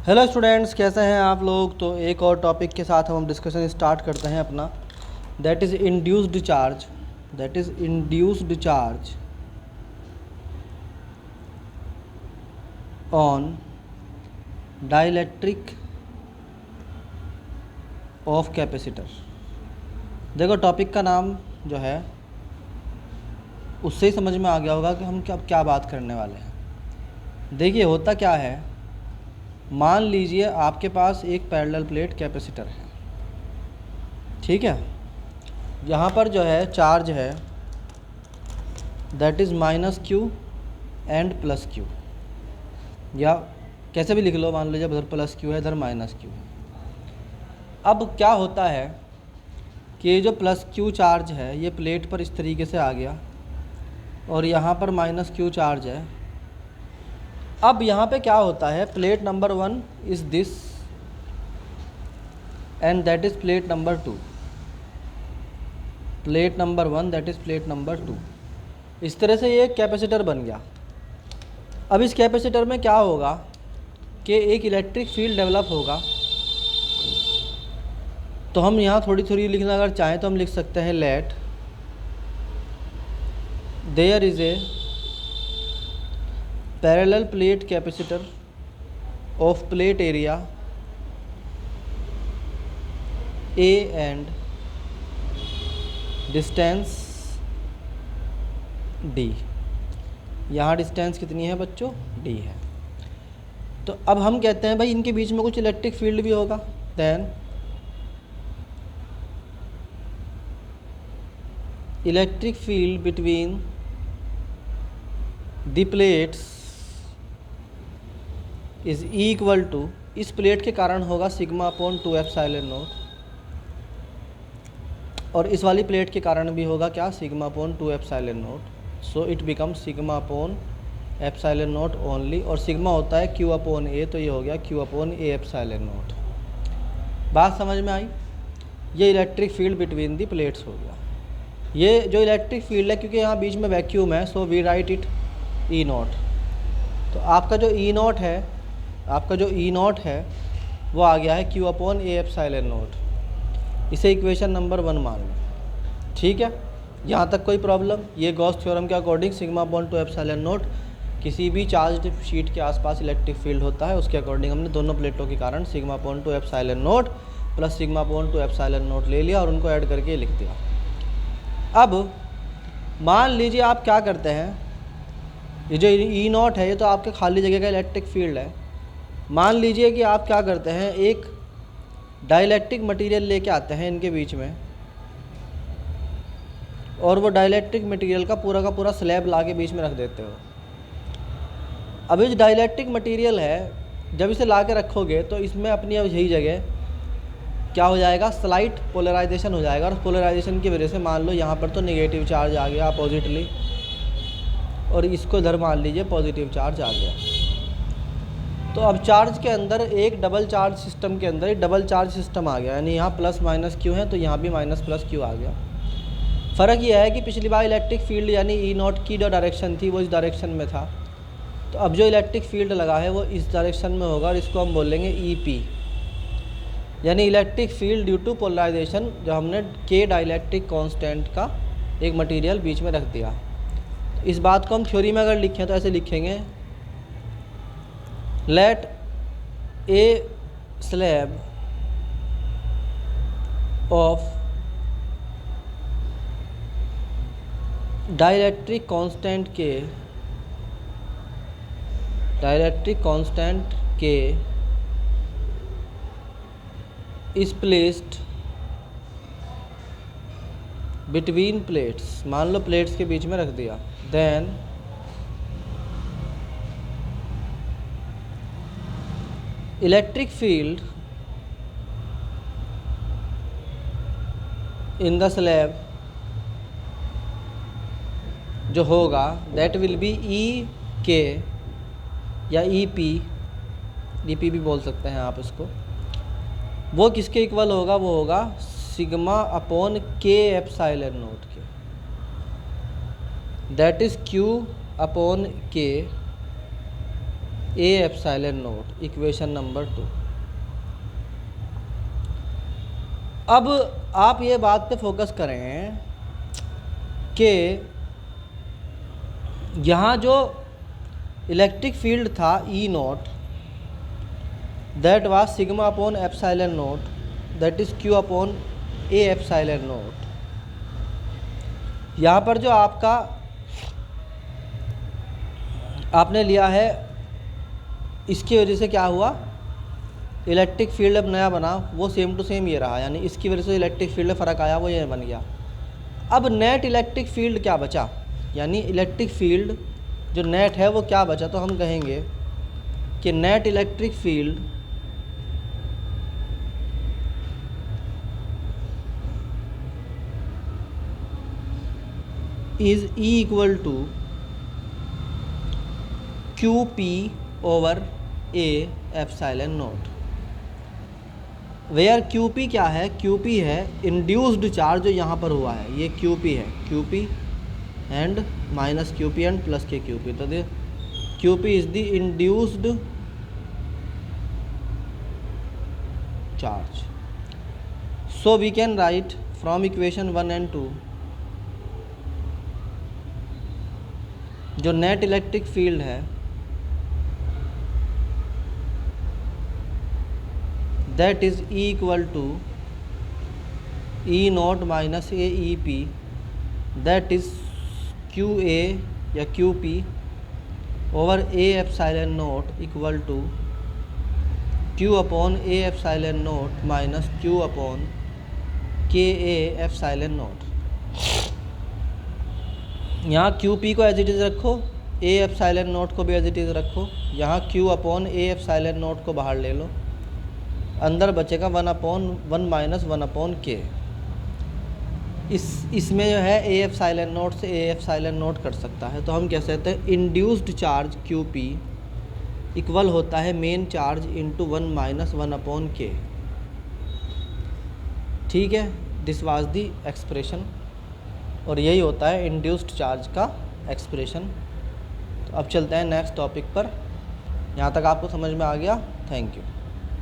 Hello students, कैसे हैं आप लोग। तो एक और टॉपिक के साथ हम डिस्कशन स्टार्ट करते हैं अपना, that is induced charge on dielectric of capacitor. देखो टॉपिक का नाम जो है उससे ही समझ में आ गया होगा कि हम क्या बात करने वाले हैं। देखिए होता क्या है, मान लीजिए आपके पास एक पैरेलल प्लेट कैपेसिटर है, ठीक है। यहाँ पर जो है चार्ज है that is minus Q and plus Q, या कैसे भी लिख लो, मान लीजिए इधर प्लस क्यू है इधर माइनस क्यू है। अब क्या होता है कि ये जो प्लस क्यू चार्ज है ये प्लेट पर इस तरीके से आ गया और यहाँ पर माइनस क्यू चार्ज है। अब यहाँ पे क्या होता है, plate number 1 is this and that is plate number 2, plate number 1 that is plate number 2। इस तरह से ये कैपेसिटर बन गया। अब इस कैपेसिटर में क्या होगा कि एक इलेक्ट्रिक फील्ड डेवलप होगा। तो हम यहाँ थोड़ी थोड़ी लिखना अगर चाहें तो हम लिख सकते हैं let there is a parallel plate capacitor of plate area A and distance D. यहाँ डिस्टेंस कितनी है बच्चों, डी है। तो अब हम कहते हैं भाई इनके बीच में कुछ इलेक्ट्रिक फील्ड भी होगा। Then electric field between the plates is equal to, इस प्लेट के कारण होगा सिग्मा अपॉन 2 एप्सिलॉन नॉट, और इस वाली प्लेट के कारण भी होगा क्या, sigma upon 2 epsilon not. So it become sigma upon epsilon not only, और सिग्मा होता है क्यू अपॉन ए, तो ये हो गया Q upon a epsilon not. बात समझ में आई। ये electric field between the plates हो गया। ये जो इलेक्ट्रिक फील्ड है, क्योंकि यहाँ बीच में वैक्यूम है, so we write it E naught. तो आपका जो ई नॉट है वो आ गया है Q upon a epsilon not. इसे इक्वेशन नंबर 1 मान लो, ठीक है। यहाँ तक कोई प्रॉब्लम। ये गॉस थ्योरम के according sigma upon 2 epsilon not किसी भी चार्ज्ड शीट के आसपास इलेक्ट्रिक फील्ड होता है, उसके अकॉर्डिंग हमने दोनों प्लेटों के कारण sigma upon 2 epsilon not plus sigma upon 2 epsilon not ले लिया और उनको ऐड करके लिख दिया। अब मान लीजिए आप क्या करते हैं, ये जो ई नॉट है ये तो आपके खाली जगह का इलेक्ट्रिक फील्ड है। मान लीजिए कि आप क्या करते हैं, एक डाइलेक्ट्रिक मटेरियल लेके आते हैं इनके बीच में, और वो डाइलेक्ट्रिक मटेरियल का पूरा स्लैब ला के बीच में रख देते हो। अब ये जो डाइलेक्ट्रिक मटेरियल है, जब इसे ला के रखोगे तो इसमें अपनी अब यही जगह क्या हो जाएगा, स्लाइट पोलराइजेशन हो जाएगा, और पोलराइजेशन की वजह से मान लो यहाँ पर तो नेगेटिव चार्ज आ गया अपोजिटली, और इसको इधर मान लीजिए पॉजिटिव चार्ज आ गया। तो अब चार्ज के अंदर एक डबल चार्ज सिस्टम के अंदर एक डबल चार्ज सिस्टम आ गया, यानी यहाँ प्लस माइनस क्यू है तो यहाँ भी माइनस प्लस क्यू आ गया। फ़र्क यह है कि पिछली बार इलेक्ट्रिक फील्ड यानी ई नॉट की जो डायरेक्शन थी वो इस डायरेक्शन में था, तो अब जो इलेक्ट्रिक फील्ड लगा है वो इस डायरेक्शन में होगा, और इसको हम बोलेंगे ई पी, यानी electric field due to polarisation, जो हमने के डाइलेक्ट्रिक कांस्टेंट का एक मटेरियल बीच में रख दिया। इस बात को हम थ्योरी में अगर लिखें तो ऐसे लिखेंगे, let a slab of dielectric constant K is placed between plates, मान लो प्लेट्स के बीच में रख दिया। then electric field in the slab जो होगा that will be E K या E P, E P भी बोल सकते हैं आप इसको, वो किसके इक्वल होगा, वो होगा सिग्मा अपॉन के एप्सिलॉन नॉट के, that is q upon k a epsilon note, equation number 2। अब आप ये बात पे फोकस करें कि यहाँ जो इलेक्ट्रिक फील्ड था E naught, that was sigma upon epsilon naught, that is q upon a epsilon naught. यहाँ पर जो आपने लिया है, इसकी वजह से क्या हुआ, इलेक्ट्रिक फील्ड अब नया बना वो सेम टू सेम ये रहा, यानी इसकी वजह से इलेक्ट्रिक फील्ड में फ़र्क आया वो ये बन गया। अब नेट इलेक्ट्रिक फील्ड क्या बचा, यानी इलेक्ट्रिक फील्ड जो नेट है वो क्या बचा, तो हम कहेंगे कि net electric field is E equal to Q P over A epsilon naught, where Q P क्या है, क्यू पी है इंड्यूस्ड चार्ज जो यहाँ पर हुआ है, ये क्यू पी है, Q P and minus Q P and plus के क्यू पी, तो Q P is the induced charge. So we can write from equation 1 and 2 जो नेट इलेक्ट्रिक फील्ड है that is E equal to E naught minus a e p, that is q a या q P over A epsilon naught equal to q upon a epsilon naught minus q upon k a epsilon naught. यहाँ q p को as it is रखो, a epsilon note को भी as it is रखो, यहाँ Q upon a epsilon note को बाहर ले लो, अंदर बचेगा 1/1 माइनस 1/k। इसमें जो है ए एप्सिलॉन नोट से ए एप्सिलॉन नोट कर सकता है, तो हम कह सकते हैं induced charge Q P equal होता है main charge into 1 minus 1/k। ठीक है, दिस वाज दी एक्सप्रेशन, और यही होता है इंड्यूस्ड चार्ज का एक्सप्रेशन। तो अब चलते हैं नेक्स्ट टॉपिक पर। यहाँ तक आपको समझ में आ गया? Thank you.